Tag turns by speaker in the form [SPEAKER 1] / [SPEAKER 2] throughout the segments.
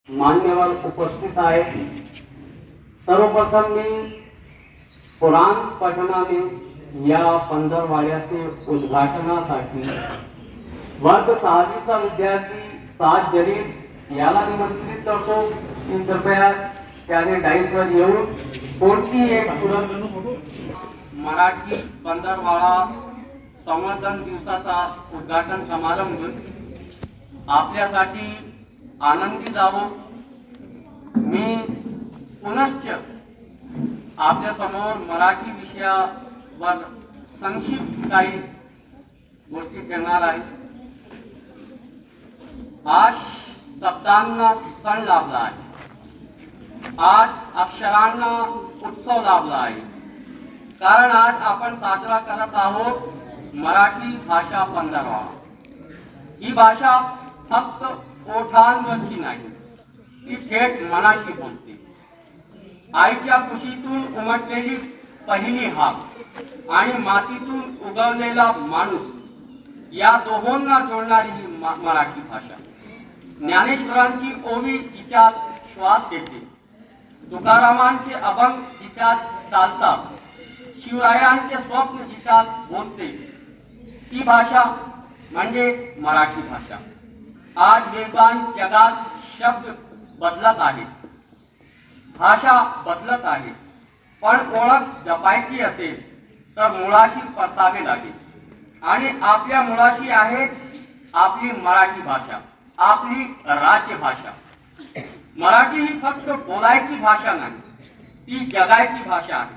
[SPEAKER 1] मान्यवर उपस्थित आहेत। सर्वप्रथम मी कुराण पठणाने या पंधरवाड्याचे उद्घाटनासाठी वर्ग 6वीचा विद्यार्थी साद जलील याला निमंत्रित करतो की कृपया त्याने डाईसवर येऊन कोणती एक मराठी पंधरवाडा संवर्धन दिवसाचा उद्घाटन समारंभ आपल्यासाठी आनंदी जावो। मी पुनश्च आपल्या समोर मराठी विषयावर संक्षिप्त काही गोष्टी ठेवणार आहे। आज शब्दांना सण लाभला आहे, आज अक्षरांना उत्सव लाभला आहे, कारण आज आपण साजरा करत आहोत मराठी भाषा पंधरवाडा। ही भाषा फक्त ओठांवरची नाही, ती थेट मनाशी बोलते। आईच्या कुशीतून उमटलेली पहिली हाक आणि मातीतून उगवलेला माणूस या दोहोंना जोडणारी ही मराठी भाषा। ज्ञानेश्वरांची ओवी जिच्यात श्वास घेते, तुकारामांचे अभंग जिच्यात चालतात, शिवरायांचे स्वप्न जिच्यात बोलते, ती भाषा म्हणजे मराठी भाषा। आज वेगवान जगात शब्द बदलत आहेत, भाषा बदलत आहे, पण ओळख जपायची असेल तर मुळाशी परतावे लागेल आणि आपल्या मुळाशी आहे आपली मराठी भाषा, आपली राज्यभाषा। मराठी ही फक्त बोलायची भाषा नाही, ती जगायची भाषा आहे,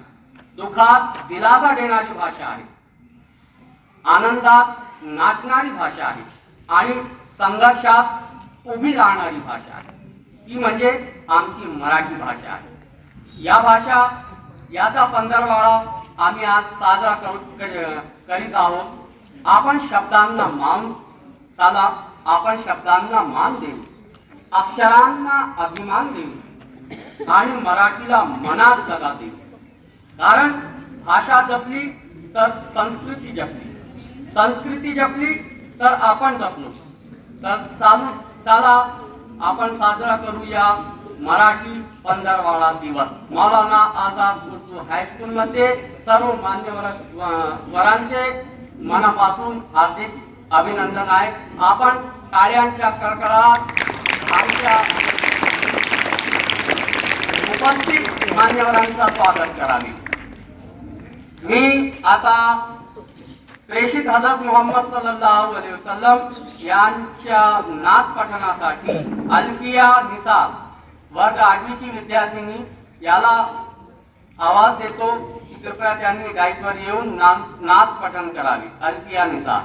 [SPEAKER 1] दुःखात दिलासा देणारी भाषा आहे, आनंदात नाचणारी भाषा आहे आणि संघर्षात उभी राहणारी भाषा आहे। ती म्हणजे आमची मराठी भाषा आहे। या भाषा याचा पंधरवाडा आम्ही आज साजरा करीत आहोत। आपण शब्दांना मान चला, आपण शब्दांना मान देऊ, अक्षरांना अभिमान देऊ आणि मराठीला मनात जगा देऊ। कारण भाषा जपली तर संस्कृती जपली, संस्कृती जपली तर आपण जपलो। तर चला आपण साजरा करूया मराठी पंधरवाडा दिवस। मौलाना आझाद उर्दू हायस्कूल मध्ये सर्व मान्यवरांचे मनापासून हार्दिक अभिनंदन आहे। आपण टाळ्यांच्या कडकडाट आमच्या उपस्थित मान्यवरांचा स्वागत करावे। मी आता प्रेषित हजरत मोहम्मद सल्लल्लाहु अलैहि वसल्लम यांच्या नाथ पठणासाठी अल्फिया निसार वर्ग 8वीची विद्यार्थिनी याला आवाज देतो की कृपया त्यांनी डाईसवर येऊन नाथ पठण करावे। अल्फिया निसार।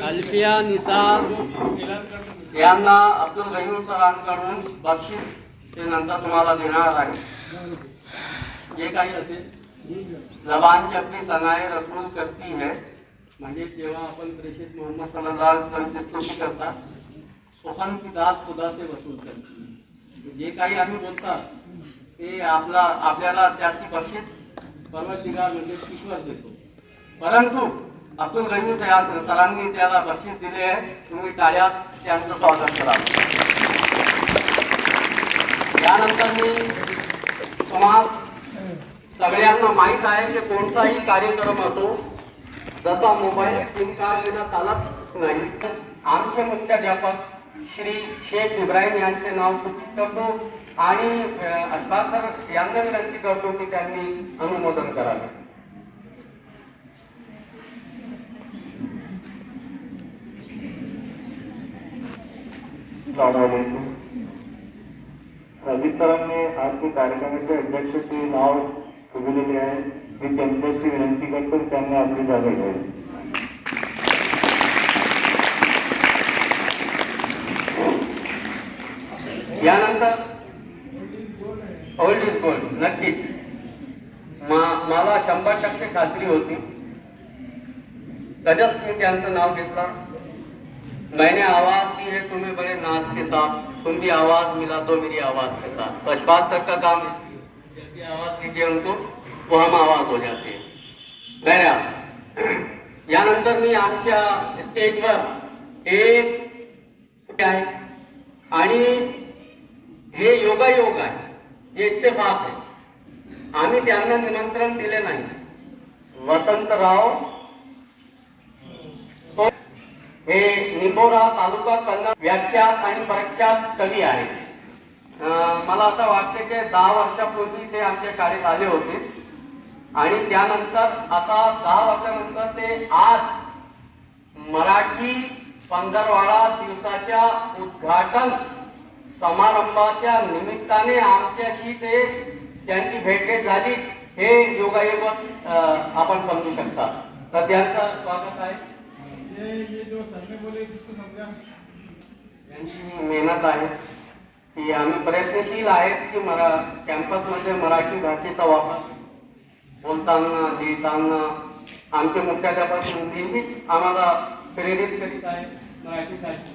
[SPEAKER 1] अल्फिया निसार यांना अब्दुल रहीम सरांकडून बक्षीस ते नंतर तुम्हाला देणार आहे. जे काही असेल, जबान जब भी सनाए रसूल करती है, म्हणजे जेव्हा आपण प्रेषित मोहम्मद सल्लल्लाहु अलैहि वसल्लम ची स्तुती करतात, सुखन की दात खुदा से वसूल करती. जे काही आम्ही बोलतात ते आपल्याला त्याची बक्षीस परवरदिगार म्हणजे ईश्वर देतो. परंतु अब्दुल गनी सरांनी त्याला बक्षीस दिले आहे. तुम्ही टाळ्यात त्यांचं स्वागत करा. यानंतर मी तुम्हा सगळ्यांना माहीत आहे की कोणताही कार्यक्रम असो, जसा मोबाईल सिम कार्ड विना चालत नाही. आमचे मुख्याध्यापक श्री शेख इब्राहिम यांचे नाव सूचित करतो आणि अशफाक सर यांना विनंती करतो की त्यांनी अनुमोदन करावे.
[SPEAKER 2] अजित सरांनी आज कार्यक्रमाचे अध्यक्षाचे नाव दिलेले आहे. मी त्यांच्याशी विनंती करतो त्यांनी आपली जागा घ्यावी.
[SPEAKER 1] यानंतर ओल्ड इज गोल्ड. नक्कीच मला 100% खात्री होती. कदाच मी त्यांचं नाव घेतलं. मैंने आवाज दी है तुम्हें बड़े नाज के साथ, तुम भी आवाज मिला दो मेरी आवाज के साथ. अशफाक सर का काम जल्दी आवाज दीजिए उनको, वो हम आवाज हो जाते हैं. बहरहाल यानंतर मी आमच्या स्टेजवर एक आहे आणि हे योगायोग आहे, हे इत्तेफाक आहे. आम्ही त्यांना निमंत्रण दिले नाही. वसंतराव हे निंबोरा तालुका कन्नड व्याख्यात आणि प्रख्यात कवी आहेत. मला असं वाटते की 10 वर्षापूर्वी ते आमच्या शाळेत आले होते आणि त्यानंतर आता 10 वर्षानंतर ते आज मराठी पंधरवाडा दिवसाच्या उद्घाटन समारंभाच्या निमित्ताने आमच्याशी त्यांची भेट झाली. हे योगायोग आपण समजू शकता. तर त्यांचं स्वागत आहे. त्यांची मेहनत आहे की आम्ही प्रयत्नशील आहेत की कॅम्पसमध्ये मराठी भाषेचा वापर बोलताना लिहिताना आमचे मुख्याध्यापक नेहमीच आम्हाला प्रेरित करीत आहे मराठीसाठी.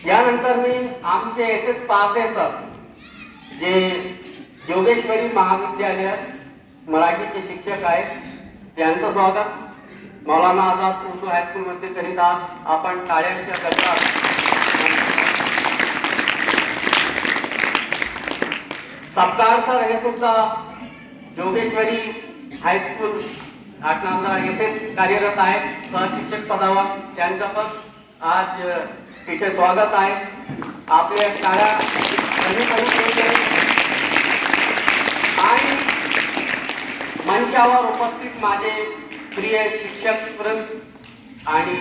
[SPEAKER 1] यानंतर मी आमचे SS पारदे सर जे जोगेश्वरी महाविद्यालयात मराठीचे शिक्षक आहेत, त्यांचं स्वागत. मौलाना आझाद उर्दू हायस्कूलमध्ये करीत आहात. आपण टाळ्यांच्या गजरात सपकाळ सर हे सुद्धा जोगेश्वरी हायस्कूल आटनांदा येथेच कार्यरत आहेत सहशिक्षक पदावर. त्यांचं पण आज इथे स्वागत आहे. आपल्या टाळ्या आणि मंचावर उपस्थित माझे प्रिय शिक्षक वृंद आणि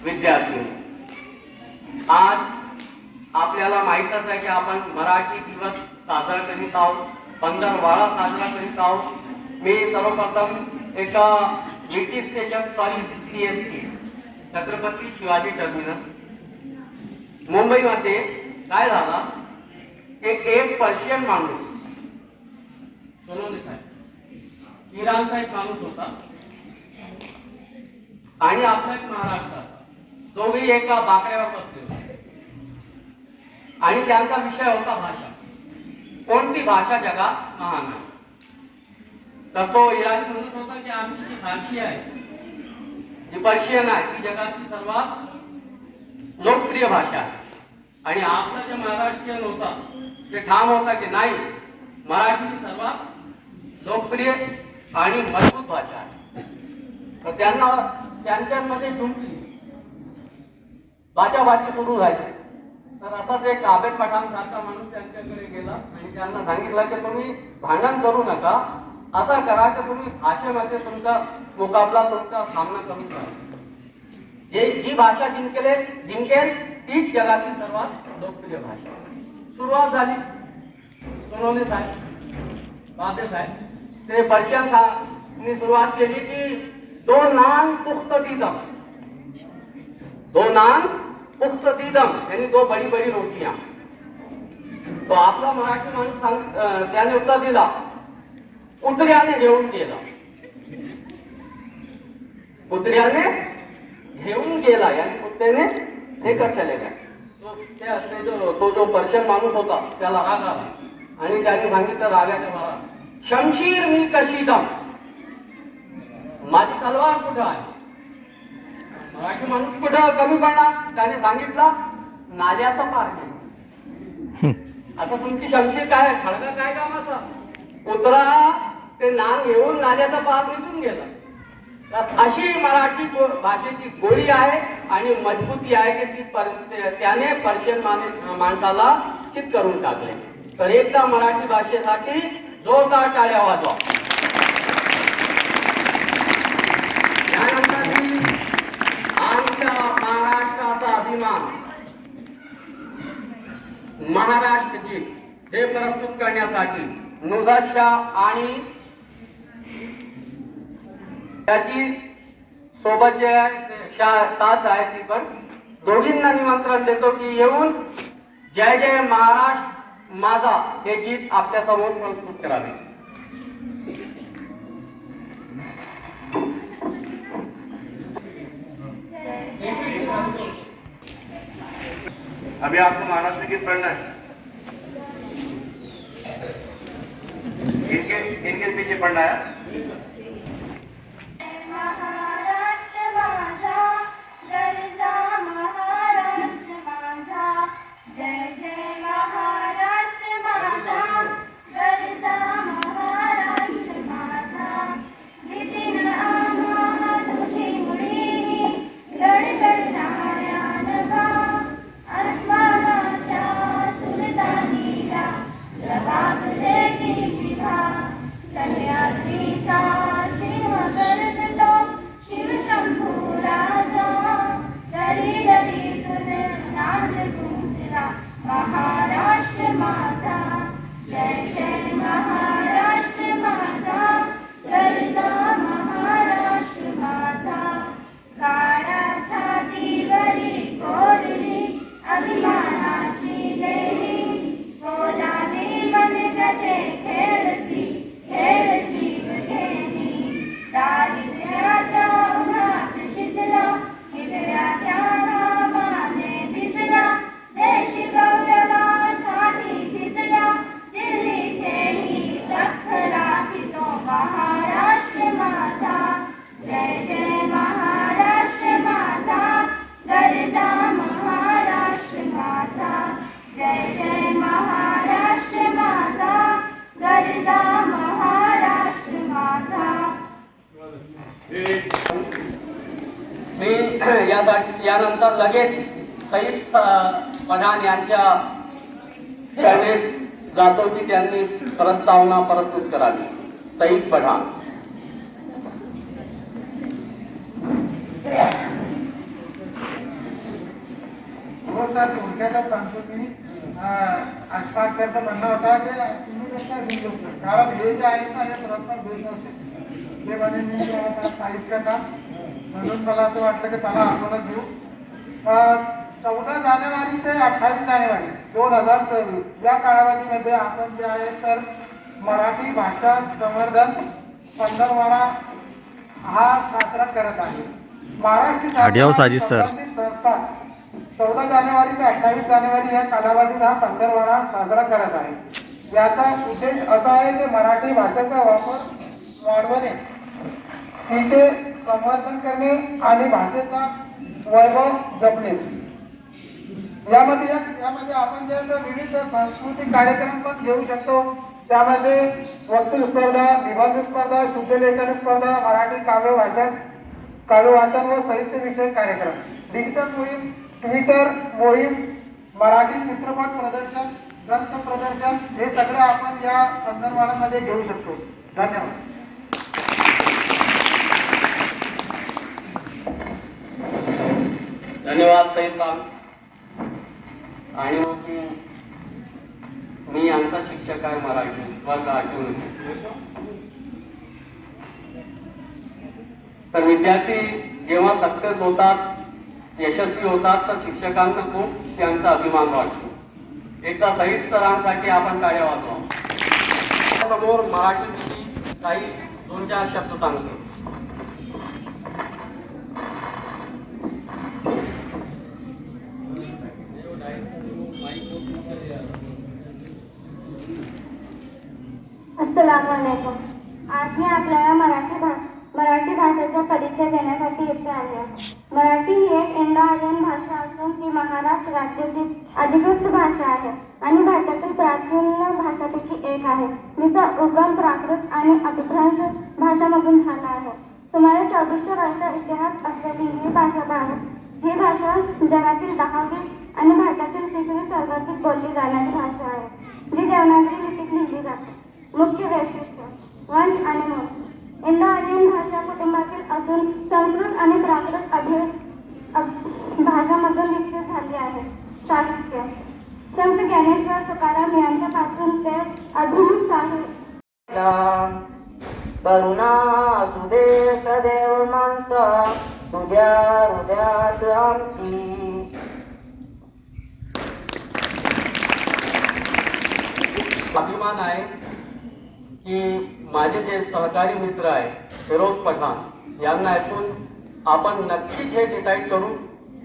[SPEAKER 1] विद्यार्थी, आज आपल्याला माहीतच आहे की आपण मराठी दिवस साजरा करीत आहोत, पंधरवाडा साजरा करीत आहोत. मी सर्वप्रथम एका VT station CST Chhatrapati Shivaji terminus मुंबईमध्ये काय झाला, एक पर्शियन माणूस सोनवणे साहेब इराणचा एक माणूस होता आणि आपला एक महाराष्ट्राचा, दोघे एका बाकड्यावर बसले होते आणि त्यांचा विषय होता भाषा. कोणती भाषा जगात महान आहे. तर तो इराणी म्हणत होता की आमची जी फारसी आहे, जी पर्शियन आहे, ती जगातली सर्वात लोकप्रिय भाषा आहे. आणि आपला जे महाराष्ट्रीयन होता ते ठाम होता की नाही, मराठी ही सर्वात लोकप्रिय आणि मजबूत भाषा आहे. तर त्यांच्यामध्ये जुंपली बाचाबाची सुरू झाली. तर असाच एक आबेद पठाण सारखा माणूस त्यांच्याकडे गेला आणि त्यांना सांगितलं की तुम्ही भांडण करू नका, असा करा की तुम्ही भाषेमध्ये तुमचा मुकाबला, तुमचा सामना करून घ्या. जी भाषा जिंकेल तीच जगातील सर्वात लोकप्रिय भाषा. सुरुवात झाली. सोनवणे साहेब पारदे साहेब ते पर्शियन साहेबांनी सुरुवात केली की दो नान पुख्त दीदम, दो नान पुख्त दीदम यानी दो बड़ी बड़ी रोटियां. तो आपला मराठी माणूस त्याने उत्तर दिला, कुत्र्याने घेऊन गेला. कुत्र्याने घेऊन गेला याने कुत्र्याने हे कशाला काय. तो जो पर्शियन माणूस होता त्याला राग आला आणि त्याने सांगितलं रागाच्या भरात, शमशीर मी कशी दम, माझी तलवार कुठं आहे. मराठी माणूस कुठं कमी पडणार, त्याने सांगितलं नाल्याचा पार केला. आता तुमची शमशीर काय, खडगा काय कामाचा. कुत्रा ते नान घेऊन नाल्याचा पार निघून गेला. अशी मराठी भाषेची गोडी आहे आणि मजबूती आहे की ती त्याने पर्शियन माणसाला चित करून टाकले. तर एकदा मराठी भाषेसाठी जोरदार टाळ्या वाजवा. त्यानंतर आमच्या महाराष्ट्राचा अभिमान महाराष्ट्र गीत हे प्रस्तुत करण्यासाठी नुजशा आणि त्याची सोबत जे साथ आहे ती पण दोघींना निमंत्रण देतो की येऊन जय जय महाराष्ट्र माझा हे गीत आपल्या समोर प्रस्तुत करावे.
[SPEAKER 3] अभी आपको महाराष्ट्र गीत पढ़ना है. इनके पीछे पढ़ना है.
[SPEAKER 4] महाराष्ट्र माझा गरजा महाराष्ट्र माझा जय जय महाराष्ट्र माझा गरजा महाराष्ट्र माझा विदिन आम्हा तुझी मुळी गडगडणाऱ्या नभा अस्मानाच्या सुलतानीला जबाब देती जिभा सह्याद्रीचा सिंह गरजतो शिवशंभू राजा दरी दरीतून नाद गुंजला महाराष्ट्र माझा जय जय महाराष्ट्र माझा गरजा महाराष्ट्र माझा काळा छातीवरी कोरली अभिमानाची लेली पोलादी मनगटे खेळती खेळ जीव घेणी दारिद्र्याच्या उन्हात शिजला हृदयाच्या नामाने भिजला देश गौरवासाठी झिजला दिल्लीचेही दखराती तो महाराष्ट्र माझा जय जय महाराष्ट्र माझा गरजा महाराष्ट्र माझा जय जय महाराष्ट्र माझा गरजा महाराष्ट्र माझा.
[SPEAKER 1] मी यानंतर लगेच सईद पठाण यांच्या शाळेत जातो की त्यांनी प्रस्तावना प्रस्तुत करावी. सईद पठाण.
[SPEAKER 5] हो सर, थोडक्यातच सांगतो मी. आसपासचं म्हणणं होता की तुम्ही कसं घेऊ शकता, कारण हे जे आहेत ना हे परस्पर भेट नव्हते. ते म्हणे मी साहित्य का म्हणून मला असं वाटलं की चला आपणच घेऊ. 14 जानेवारी ते 28 जानेवारी 2024 या कालावधीमध्ये आपण जे आहे तर मराठी भाषा संवर्धन पंधरवडा हा साजरा करत आहे. महाराष्ट्र संस्था 14 जानेवारी ते 28 जानेवारी या कालावधीत हा पंधरवडा साजरा करत आहे. याचा उद्देश असा आहे की मराठी भाषेचा वापर वाढवणे, तिचे संवर्धन करणे आणि भाषेचा वैभव जपणे. यामध्ये आपण जे विविध सांस्कृतिक कार्यक्रम पण घेऊ शकतो. त्यामध्ये वक्तृत्व स्पर्धा, निबंध स्पर्धा, शुद्धलेखन स्पर्धा, मराठी काव्य वाचन व साहित्य विषयक कार्यक्रम, डिजिटल मोहीम, ट्विटर मोहीम, मराठी चित्रपट प्रदर्शन, ग्रंथ प्रदर्शन हे सगळे आपण या पंधरवड्यामध्ये घेऊ शकतो. धन्यवाद.
[SPEAKER 1] धन्यवाद सईद साहेब. आणि मी आमचा शिक्षक आहे मराठी माझा आठवण. तर विद्यार्थी जेव्हा सक्सेस होतात, यशस्वी होतात, तर शिक्षकांना खूप त्यांचा अभिमान वाटतो. एकदा सहित सरांसाठी आपण टाळ्या वाजवा. समोर मराठीची काही 2-4 शब्द सांगतो.
[SPEAKER 4] अस्सलामुअलैकुम. आज मी आपल्याला मराठी भाषेचा परिचय देण्यासाठी येथे आले आहे. मराठी ही एक इंडो आर्यन भाषा असून ती महाराष्ट्र राज्याची अधिकृत भाषा आहे आणि भारतातील प्राचीन भाषांपैकी एक आहे. तिचा उगम प्राकृत आणि अपभ्रंश भाषांमधून झाला आहे. सुमारे 2400 वर्ष इतिहास असलेली ही भाषा जगातील 10वी आणि भारतातील 3री सर्वाधिक बोलली जाणारी भाषा आहे, जी देवनागरी लिपीत लिहिली जाते. मुख्य वैशिष्ट्य: वंश आणि मूळ. इंडो आर्यन भाषा कुटुंबातील असून संस्कृत आणि प्राकृत भाषांमधून विकसित झाली आहे. साहित्य: संत ज्ञानेश्वर तुकाराम यांच्यापासून ते आधुनिक साहित्य.
[SPEAKER 6] करुणा असू दे सदैव माणसा तुझ्या हृदयात आमची.
[SPEAKER 1] अभिमान आहे की माझे जे सहकारी मित्र आहे फिरोज पठाण यांना ऐकून आपण नक्कीच हे डिसाईड करू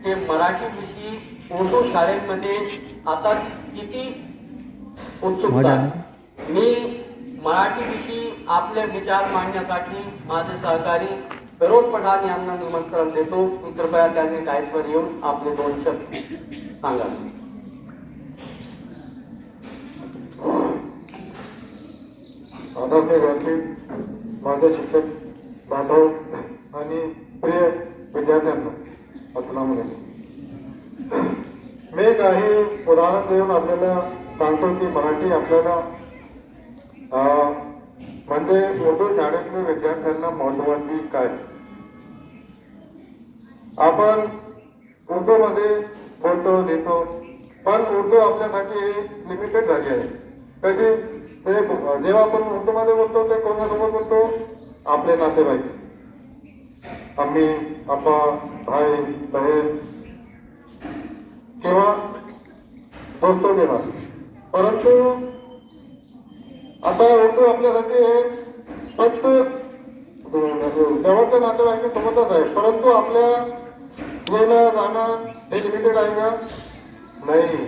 [SPEAKER 1] की मराठी विषयी उर्दू शाळेमध्ये आता किती उत्सुकता आहे. मी मराठी विषयी आपले विचार मांडण्यासाठी माझे सहकारी फिरोज पठाण यांना निमंत्रण देतो की कृपया त्यांनी डायसवर येऊन आपले 2 शब्द सांगा.
[SPEAKER 7] आदरणीय व्यासपीठ, माझे शिक्षक बांधव आणि प्रिय विद्यार्थ्यांना अस्सलाम वालेकुम. मी काही उदाहरण देऊन आपल्याला सांगतो की मराठी आपल्याला म्हणजे उर्दू शाळेतल्या विद्यार्थ्यांना महत्वाची काय. आपण उर्दूमध्ये बोलतो लिहितो, पण उर्दू आपल्यासाठी लिमिटेड झाली आहे. कशी ते जेव्हा आपण उर्दूमध्ये बोलतो ते कोणासोबत बोलतो? आपले नातेवाईक, आम्ही, आप्पा, भाई, बहीण किंवा दोस्तो गेला. परंतु आता उर्दू आपल्यासाठी फक्त जवळच्या नातेवाईकांसोबतच आहे, परंतु आपल्या येणं जाणं हे लिमिटेड आहे का? नाही.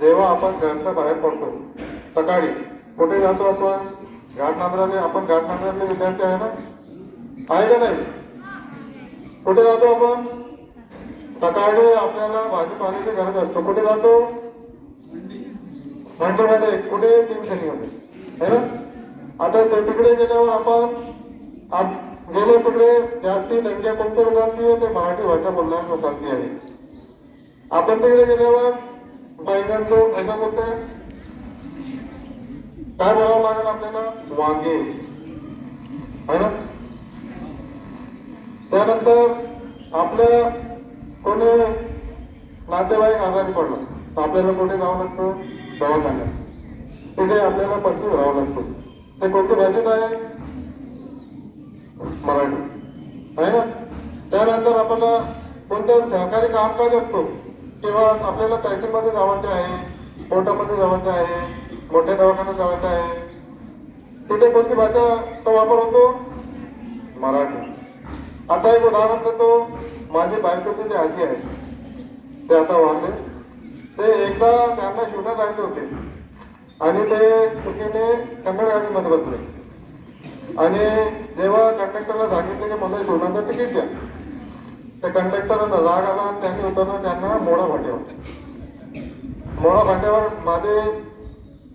[SPEAKER 7] जेव्हा आपण घराच्या बाहेर पडतो सकाळी कुठे जातो आपण? घाटनांद्राने. आपण घाटनांद्रातले विद्यार्थी आहे ना, आहे का नाही? कुठे जातो आपण? सकाळी आपल्याला भाजीपाल्याची गरज असतो. कुठे जातो? मंडीमध्ये. कुठे? टीमशनीमध्ये आहे ना. आता ते तिकडे गेल्यावर आपण गेले तिकडे जास्ती संख्या कोणत्या लोकांची आहे? ते मराठी भाषा बोलणाऱ्या लोकांची आहे. आपण तिकडे गेल्यावर बैगन ऐसा बोलते काय बोलावं लागेल आपल्याला? वांगे आहे ना. त्यानंतर आपल्या कोणी नातेवाईक आजारी पडलं तर आपल्याला कुठे जावं लागतं? दवाखान्यात. तिथे आपल्याला पट्टी भरावं लागतो. ते कोणती भाषेत आहे? मराठी आहे ना. त्यानंतर आपल्याला कोणतं सहकारी कामकाज असतो किंवा आपल्याला तहसीलमध्ये जायचं आहे, कोर्टामध्ये जायचं आहे, मोठ्या दवाखान्यात जायचं आहे, तिथे कोणती भाषा वापर होतो? मराठी. आता एक उदाहरण देतो. माझी बायकोचे जे आजी आहे ते आता वारले. ते एकदा त्यांना शिवण्यात आले होते आणि ते चुकीने कन्नड गाडीमध्ये बसले आणि जेव्हा कंडक्टरला सांगितलं की मला शिवण्याचं तिकीट द्या, त्या कंडक्टरला राग आला आणि त्यांनी उतरलं त्यांना मोडा भांड्यावर माझे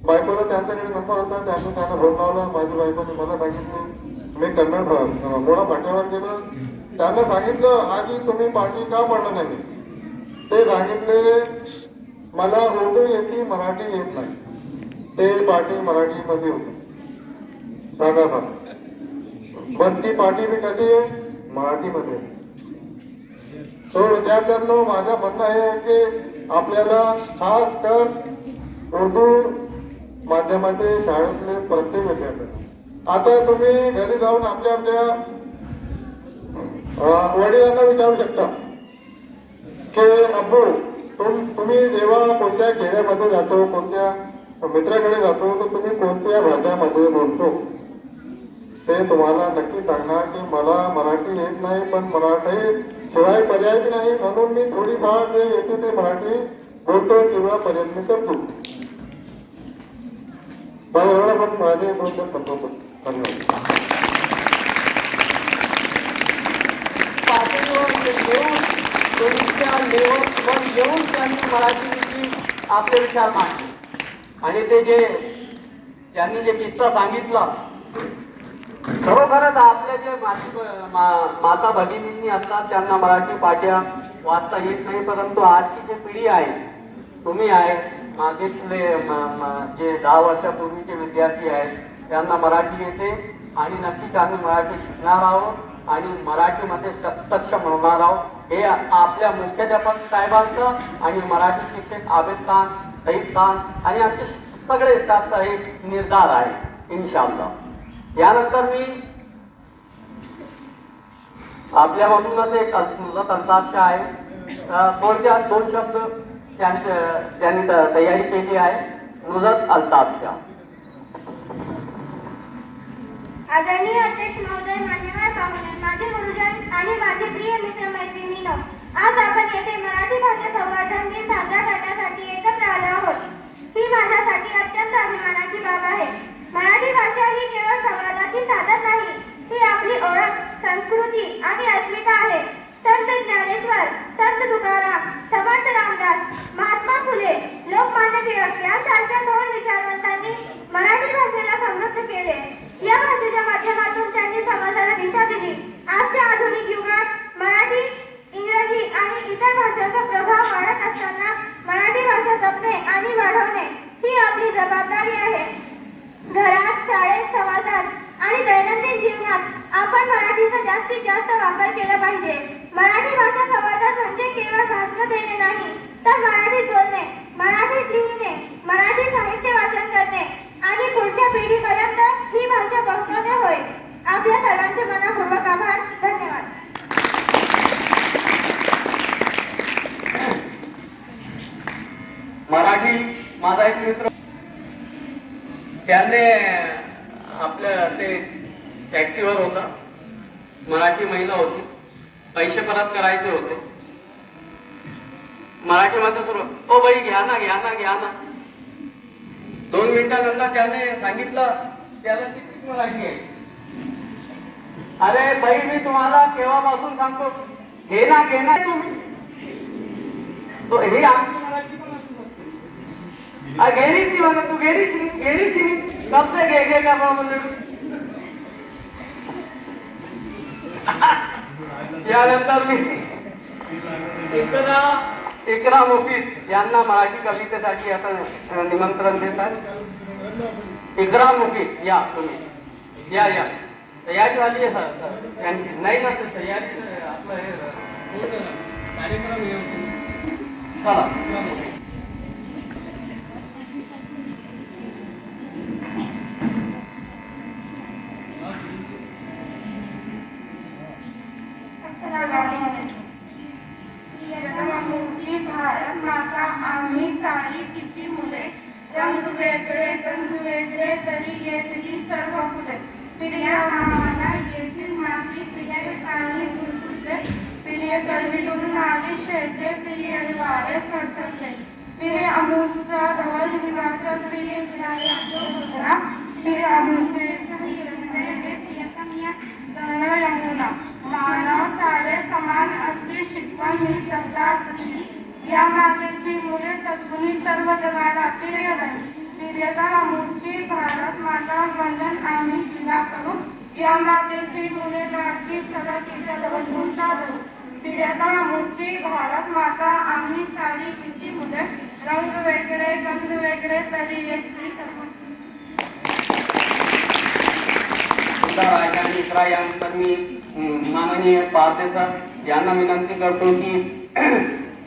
[SPEAKER 7] बायकोला त्यांच्याकडे नंबर होता. त्यांना फोन लावला. माझी बायकोने मला सांगितली. मी कन्नड मोडा भांड्यावर गेलो. त्यांना सांगितलं आधी तुम्ही पाठी का पडलं नाही? ते सांगितले मला उर्दू येते, मराठी येत नाही. ते पाठी मराठीमध्ये होती. सांगा पण ती पाठी मी कशी आहे? मराठीमध्ये. तो विद्यार्थ्यांना माझं म्हणणं आहे की आपल्याला खास तर उर्दू माध्यमाचे शाळेतले प्रत्येक विद्यार्थी आता तुम्ही घरी जाऊन आपल्या वडिलांना विचारू शकता की अब्बू तुम्ही जेव्हा कोणत्या खेड्यामध्ये जातो, कोणत्या मित्राकडे जातो, तर तुम्ही कोणत्या भाषामध्ये बोलतो ते तुम्हाला नक्की सांगणार की मला मराठी येत नाही, पण मराठी शिवाय पर्याय नाही, म्हणून मी थोडीफार जे येते ते मराठी बोलतो किंवा प्रयत्न करतो. तर एवढं पण माझे बोलतो संपवतो. धन्यवाद.
[SPEAKER 1] पातळीवर येऊन तुमच्या लेवलवर येऊन त्यांनी मराठीची आपले विचार मांडले आणि ते जे त्यांनी जे किस्सा सांगितला, खरोखरच आपल्या जे माता भगिनींनी असतात त्यांना मराठी पाट्या वाचता येत नाही, परंतु आजची जी पिढी आहे, तुम्ही आहे, मागीतले जे 10 वर्षापूर्वीचे विद्यार्थी आहेत, त्यांना मराठी येते आणि नक्कीच आम्ही मराठी शिकणार आहोत आणि मराठीमध्ये सक्षम होणार आहोत. हे आपल्या मुख्याध्यापक साहेबांचं आणि मराठी शिक्षक आबिद खान, सईद खान आणि आमचे सगळे स्टाफचा हे निर्धार आहे इन्शाअल्लाह. यानंतर मी आपल्यामधूनच एक नुजत अंताक्षर आहे, थोडक्यात 2 शब्द त्यांनी तयारी केली आहे. नुजत अंताक्षर.
[SPEAKER 4] आदरणीय अध्यक्ष महोदय, मान्यवर पाहुणे, माझे गुरुजन आणि माझे प्रिय मित्र मैत्रिणींनो, आज आपण येथे मराठी भाषा संवर्धन दिन साजरा करण्यासाठी एकत्र आलो आहोत. ही माझ्यासाठी अत्यंत अभिमानाची बाब आहे. मराठी भाषा ही केवळ संवादाची साधन नाही, ही आपली ओळख, संस्कृती आणि अस्मिता आहे. संत ज्ञानेश्वर, संत तुकाराम, समर्थ रामदास, महात्मा फुले, लोकमान्य टिळक यांसारख्या थोर विचारवंतांनी मराठी भाषेला समृद्ध केले. या भाषेच्या माध्यमातून त्यांनी समाजाला दिशा दिली. आजच्या आधुनिक युगात मराठी, इंग्रजी आणि इतर भाषांचा प्रभाव वाढत असताना मराठी भाषा जपणे आणि वाढवणे ही आपली जबाबदारी आहे. घरात, शाळेत, समाजात आणि दैनंदिन जीवनात आपण मराठीचा जास्तीत जास्त वापर केला पाहिजे. मराठी भाषा संवादात म्हणजे केवळ भाषण देणे नाही, तर मराठीत बोलणे, मराठीत लिहिणे, मराठी साहित्य वाचन करणे आणि पुढच्या पिढीपर्यंत ही भाषा पोहोचवणे होय. आपल्या सर्वांचे मनपूर्वक आभार. धन्यवाद.
[SPEAKER 1] मराठी माझा एक मित्र, त्याने आपल्या ते टॅक्सीवर होता, मराठी महिला होती, पैसे परत करायचे होते. मराठीमध्ये सुरू, ओ बाई घ्या ना घ्या ना घ्या ना. 2 मिनिटानंतर त्याने सांगितलं त्याला किती मराठी आहे. अरे बाई, मी तुम्हाला केव्हापासून सांगतो घे ना तुम्ही. तो हे आमची मराठी पण घेरीच नहीं होगा, तू घेरीच नहीं, कब से घे कर रहा हूँ. यानंतर मी इकरा मुफीद यांना मराठी कवितेसाठी आता निमंत्रण देतात. इकरा मुफीद, या तुम्ही या. तयारी झाली आहे त्यांची? नाही ना, तयारी आपलं हे कार्यक्रम चला.
[SPEAKER 4] जन्मभूमी भारत माता आम्ही सारी तिची मुले, रंग वेगळे गंध वेगळे तरी येतली सर्व फुले. प्रिय आम्हाला येथील माती, प्रिय पाणी तुझे, प्रिय गरविलून माझी शेते, प्रिय वारे सडसडले, प्रिय अमूलचा धवल हिमाचल, प्रिय विरायाचा प्रिय अमूलचे प्रियतम यमुना. मानव सारे समान असली शिकवण मी शब्दाची, या मातेची मुले सद्गुणी सर्व जगाला प्रिय नाही. प्रियता अमूलची भारत माता वंदन आम्ही तिला करू, या मातेची मुले लाडकी सदा तिच्या बंधून साधू. प्रियता अमूलची भारत माता आम्ही सारी तिची मुले, रंग वेगळे गंध वेगळे तरी येथली सर्व.
[SPEAKER 1] यानंतर मी माननीय पारदे सर यांना विनंती करतो की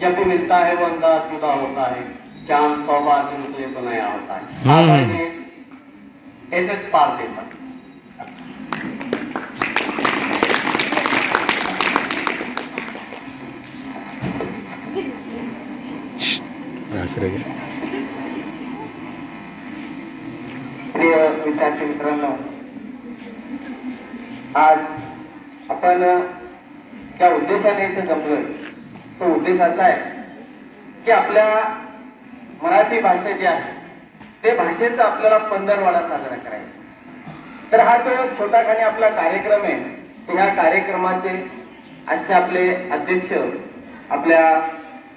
[SPEAKER 1] जब भी मिलता है वो अंदाज जुदा होता है, चांद 100 बार से मुझे तो नया होता है. SS Parde sir.
[SPEAKER 2] प्रिय विद्यार्थी मित्रांनो, आज आपण ज्या उद्देशाने इथे जमलोय तो उद्देश असा आहे की आपल्या मराठी भाषा जी आहे ते भाषेचा आपल्याला पंधरवडा साजरा करायचा. तर हा जो छोटाखानी आपला कार्यक्रम आहे, ह्या कार्यक्रमाचे आजचे आपले अध्यक्ष, आपल्या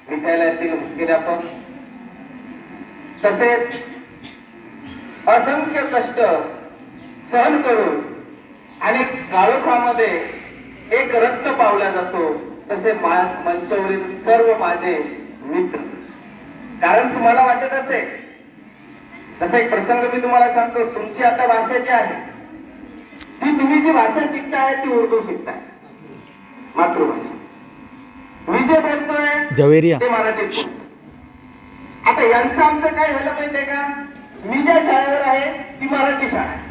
[SPEAKER 2] विद्यालयातील मुख्याध्यापक, तसेच असंख्य कष्ट सहन करून आणि काळोखामध्ये एक रत्न पावला जातो तसे मंचावरील सर्व माझे मित्र. कारण तुम्हाला वाटत असेल, तसा एक प्रसंग मी तुम्हाला सांगतो. तुमची आता भाषा जी आहे ती, तुम्ही जी भाषा शिकताय ती उर्दू शिकताय, मातृभाषा. मी जे बोलतोय ते मराठीत बोलतोय. आता यांचं आमचं काय झालं माहितीये का? मी ज्या शाळेवर आहे ती मराठी शाळा आहे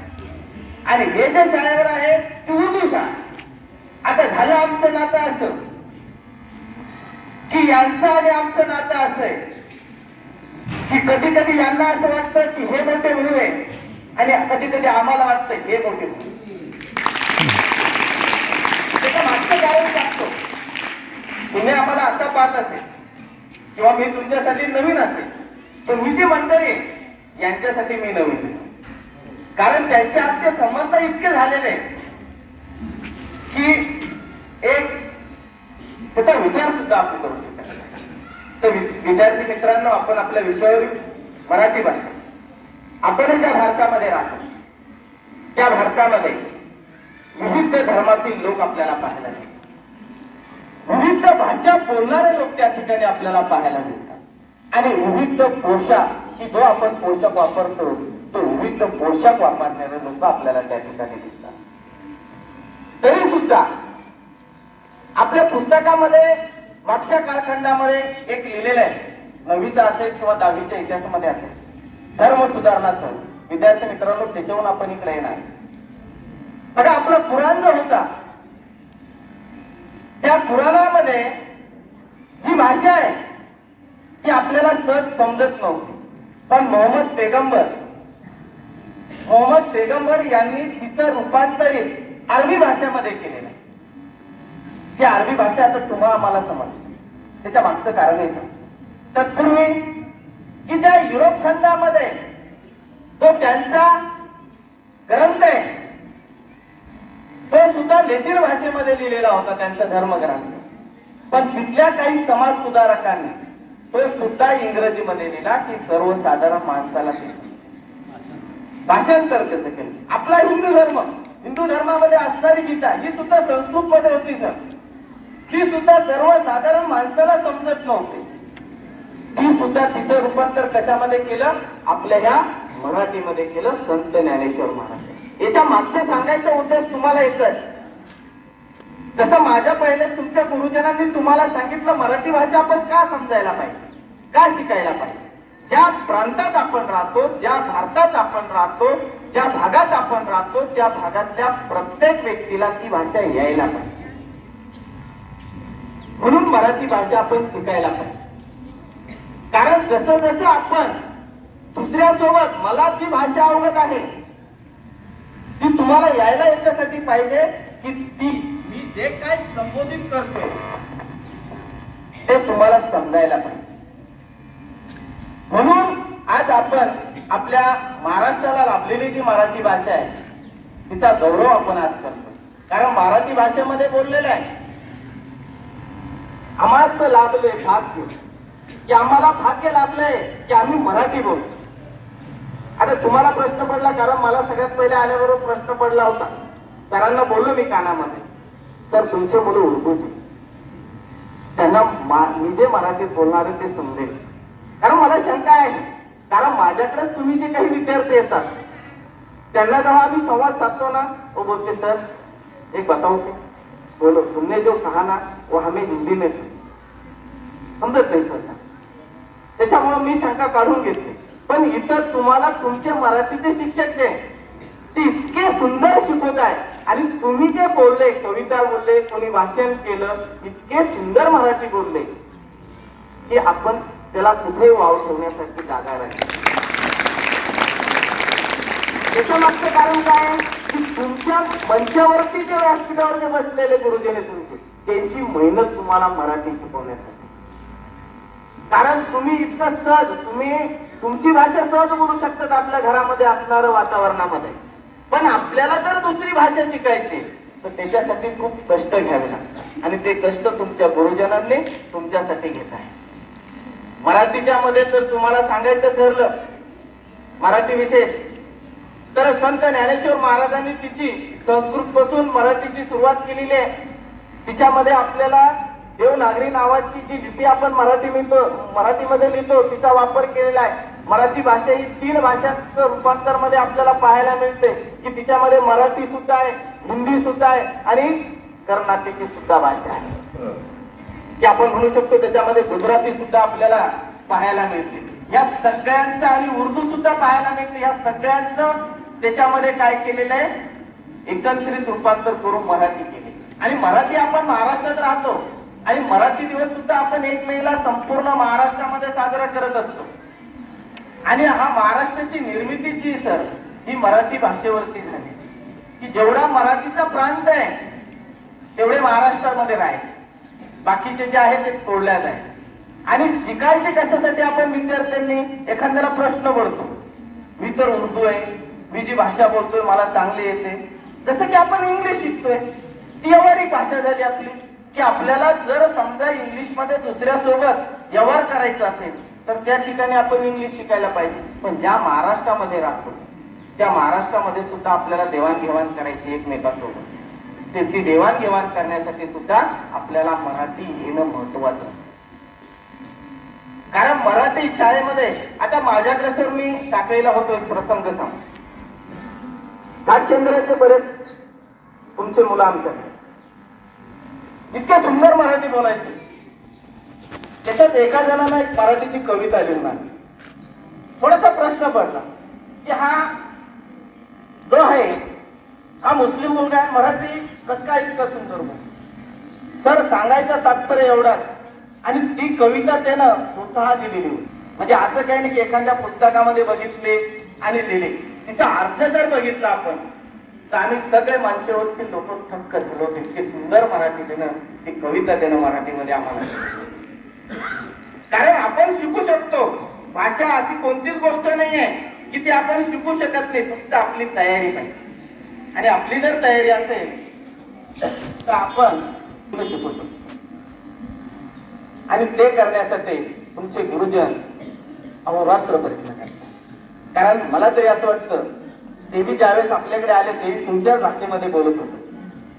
[SPEAKER 2] आणि हे ज्या शाळेवर आहे ती उर्दू शाळा. आता झालं आमचं नातं असं की यांचं आणि आमचं नातं असं आहे की कधी कधी यांना असं वाटतं की हे मोठे भाऊ आहे आणि कधी कधी आम्हाला वाटतं हे मोठे भाऊ. त्याचं मागचं कारण सांगतो. तुम्ही आम्हाला आता पाहत असेल किंवा मी तुमच्यासाठी नवीन असेल, पण मी जी मंडळी आहे यांच्यासाठी मी नवीन आहे. कारण त्यांचे आजचे संबंध इतके झालेले की एक त्याचा विचार सुद्धा आपण करू शकतो. तर विद्यार्थी मित्रांनो, आपण आपल्या विषयावर मराठी भाषा, आपण ज्या भारतामध्ये राहतो त्या भारतामध्ये विविध धर्मातील लोक आपल्याला पाहायला मिळतात. विविध भाषा बोलणारे लोक त्या ठिकाणी आपल्याला पाहायला मिळतात आणि विविध पोशाख, की जो आपण पोशाख वापरतो तो विविध पोशाख वापरणारे लोक आपल्याला त्या ठिकाणी दिसतात. तरी सुद्धा आपल्या पुस्तकामध्ये मागच्या कालखंडामध्ये एक लिहिलेलं आहे, 9वीचा असेल किंवा 10वीच्या इतिहासामध्ये असेल, धर्म सुधारणाचं. विद्यार्थी मित्रांनो, त्याच्यावरून आपण इकडे येणार. बघा, आपला पुराण जो होता त्या पुराणामध्ये जी भाषा आहे ती आपल्याला सहज समजत नव्हती. पण मोहम्मद पैगंबर यांनी तिचं रूपांतरित अरबी भाषेमध्ये केलेलं आहे. ती अरबी भाषा आता तुम्हाला आम्हाला समजते, त्याच्या मागचं कारणही सांगतो. तत्पूर्वी की ज्या युरोप खंडामध्ये जो त्यांचा ग्रंथ आहे तो सुद्धा लॅटिन भाषेमध्ये लिहिलेला होता, त्यांचा धर्मग्रंथ. पण तिथल्या काही समाज सुधारकांनी तो सुद्धा इंग्रजीमध्ये लिहिला की सर्वसाधारण माणसाला भाषांतर त्याचं केलं. आपला हिंदू धर्मामध्ये असणारी गीता ही सुद्धा संस्कृत मध्ये होती सर. ती सुद्धा सर्वसाधारण माणसाला समजत नव्हती. ती सुद्धा तिचं रूपांतर कशामध्ये केलं? आपल्या ह्या मराठीमध्ये केलं, संत ज्ञानेश्वर महाराज. याच्या मागचे सांगायचा उद्देश तुम्हाला एकच, जसं माझ्या पहिले तुमच्या गुरुजनांनी तुम्हाला सांगितलं, मराठी भाषा आपण का समजायला पाहिजे, का शिकायला पाहिजे. ज्या प्रांतात आपण राहतो, ज्या भारतात आपण राहतो, ज्या भागात आपण राहतो, त्या भागातल्या प्रत्येक व्यक्तीला ती भाषा यायला पाहिजे. म्हणून मराठी भाषा आपण शिकायला पाहिजे. कारण जसं जसं आपण दुसऱ्यासोबत, मला जी भाषा आवडत आहे ती तुम्हाला यायला याच्यासाठी पाहिजे की ती मी जे काय संबोधित करतोय ते तुम्हाला समजायला पाहिजे. म्हणून आज आपण आपल्या महाराष्ट्राला लाभलेली जी मराठी भाषा आहे तिचा गौरव आपण आज करतो. कारण मराठी भाषेमध्ये बोललेलं आहे, आम्हाच लाभले भाग्य, की आम्हाला भाग्य लाभलंय की आम्ही मराठी बोलतो. आता तुम्हाला प्रश्न पडला, कारण मला सगळ्यात पहिले आल्याबरोबर प्रश्न पडला होता. सरांना बोललो मी कानामध्ये, सर तुमचे मुलं उर्दूचे, त्यांना मी जे मराठीत बोलणार आहे ते समजेल. कारण मला शंका आहे, कारण माझ्याकडेच तुम्ही जे काही विद्यार्थी येतात त्यांना जेव्हा आम्ही संवाद साधतो ना, वो बोलते सर एक बताओ की बोलो, तुमने जो कहा ना वो हमें हिंदी में समजत नाही सर. त्याच्यामुळे मी शंका काढून घेतली. पण इतर तुम्हाला तुमचे मराठीचे शिक्षक जे ते इतके सुंदर शिकवत आहे आणि तुम्ही जे बोलले, कविता बोलले, कोणी भाषण केलं, इतके सुंदर मराठी बोलले की आपण त्याला कुठे वाव ठेवण्यासाठी जागा राहील. त्याच्या मागचं कारण काय की तुमच्या मंचावरती जे व्यासपीठावर जे बसलेले गुरुजन आहे तुमचे, त्यांची मेहनत तुम्हाला मराठी शिकवण्यासाठी. कारण तुम्ही इतकं सहज, तुम्ही तुमची भाषा सहज बोलू शकतात आपल्या घरामध्ये असणाऱ्या वातावरणामध्ये, पण आपल्याला जर दुसरी भाषा शिकायची तर त्याच्यासाठी खूप कष्ट घ्यावे लागतात आणि ते कष्ट तुमच्या गुरुजनांनी तुमच्यासाठी घेत आहे. मराठीच्या मध्ये जर तुम्हाला सांगायचं ठरलं मराठी विशेष, तर संत ज्ञानेश्वर महाराजांनी तिची संस्कृत पासून मराठीची सुरुवात केलेली आहे. तिच्यामध्ये आपल्याला देवनागरी नावाची जी लिपी आपण मराठीमध्ये लिहितो तिचा वापर केलेला आहे. मराठी भाषा ही 3 भाषांचं रूपांतर मध्ये आपल्याला पाहायला मिळते की तिच्यामध्ये मराठी सुद्धा आहे, हिंदी सुद्धा आहे आणि कर्नाटकी सुद्धा भाषा आहे, की आपण म्हणू शकतो त्याच्यामध्ये गुजराती सुद्धा आपल्याला पाहायला मिळते. या सगळ्यांचं आणि उर्दू सुद्धा पाहायला मिळते. या सगळ्यांचं त्याच्यामध्ये काय केलेलं आहे, एकत्रित रूपांतर करून मराठी केले. आणि मराठी आपण महाराष्ट्रात राहतो आणि मराठी दिवस सुद्धा आपण 1 मेला संपूर्ण महाराष्ट्रामध्ये साजरा करत असतो. आणि हा महाराष्ट्राची निर्मिती जी सर ही मराठी भाषेवरती झाली, की जेवढा मराठीचा प्रांत आहे तेवढे महाराष्ट्रामध्ये राहायचे, बाकीचे जे आहे ते तोडल्या जायचे. आणि शिकायचे कशासाठी आपण विद्यार्थ्यांनी, एखाद्याला प्रश्न पडतो, मी तर उर्दू आहे, मी जी भाषा बोलतोय मला चांगली येते, जसं की आपण इंग्लिश शिकतोय, ती व्यवहारिक भाषा झाली आपली, की आपल्याला जर समजा इंग्लिश मध्ये दुसऱ्या सोबत व्यवहार करायचा असेल तर त्या ठिकाणी आपण इंग्लिश शिकायला पाहिजे. पण ज्या महाराष्ट्रामध्ये राहतो त्या महाराष्ट्रामध्ये सुद्धा आपल्याला देवाणघेवाण करायची एकमेकांसोबत, ती देवाणघेवाण करण्यासाठी सुद्धा आपल्याला मराठी येणं महत्वाचं असतं. कारण मराठी शाळेमध्ये आता माझ्याकडे सर मी टाकायला होतो एक प्रसंग सांग. काशेंद्राचे बरेच तुमचे मुलं आमच्याकडे इतके सुंदर मराठी बोलायचे. त्याच्यात एका जणांना एक मराठीची कविता लिहून आली. थोडासा प्रश्न पडला की हा जो आहे हा मुस्लिम मुलगा आहे, मराठी कसं काय इतकं सुंदर बोल. सर सांगायचं तात्पर्य एवढाच, आणि ती कविता त्यानं स्वतः दिलेली होती. म्हणजे असं काही नाही की एखाद्या पुस्तकामध्ये बघितले आणि लिहिले. तिचा अर्थ जर बघितला आपण तर आम्ही सगळे मंचावरती लोक थक्क झालो. इतकी सुंदर मराठी देणं, ती कविता देणं मराठीमध्ये आम्हाला. कारण आपण शिकू शकतो. भाषा अशी कोणतीच गोष्ट नाही आहे की ती आपण शिकू शकत नाही, फक्त आपली तयारी पाहिजे. आणि आपली जर तयारी असेल तर आपण शिकू शकतो. आणि ते करण्यासाठी तुमचे गुरुजन अहोरात्र प्रयत्न करतात. कारण मला तरी असं वाटतं तेही ज्यावेळेस आपल्याकडे आले तेही तुमच्याच भाषेमध्ये बोलत होते,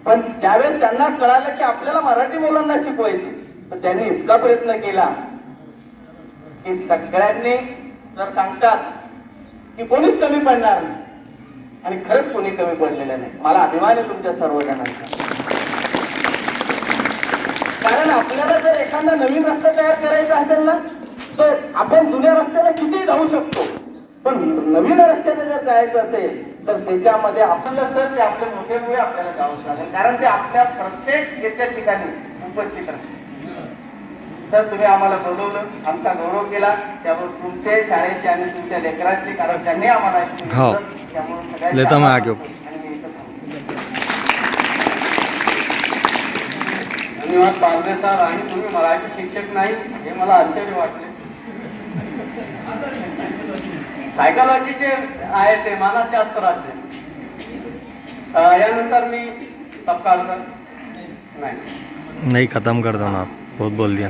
[SPEAKER 2] पण ज्यावेळेस त्यांना कळालं की आपल्याला मराठी मुलांना शिकवायची तर त्यांनी इतका प्रयत्न केला की सगळ्यांनी सर सांगतात की कोणीच कमी पडणार नाही. आणि खरंच कोणी कमी पडलेलं नाही. मला अभिमान आहे तुमच्या सर्वजणांचा. कारण आपल्याला जर एखादा नवीन रस्ता तयार करायचा असेल ना तर आपण जुन्या रस्त्याला किती जाऊ शकतो, पण नवीन रस्त्याने जर जायचं असेल तर त्याच्यामध्ये आपल्याला सर ते आपल्या मोठ्यामुळे आपल्याला जावं लागेल. कारण ते आपल्या प्रत्येक येत्या ठिकाणी उपस्थित राहते. सर तुम्ही आम्हाला बोलवलं, आमचा गौरव केला, त्यामुळे तुमचे शाळेचे आणि तुमच्या लेकरांचे, कारण त्यांनी आम्हाला त्यामुळे धन्यवाद पारदे सर. आणि तुम्ही मराठी शिक्षक नाही हे मला आश्चर्य वाटले. सायकोलॉजीचे आहे ते मानसशास्त्राचे. यानंतर मी तत्काळ नाही
[SPEAKER 8] नहीं, खत्म कर दो ना आप, बहुत बोल दिया.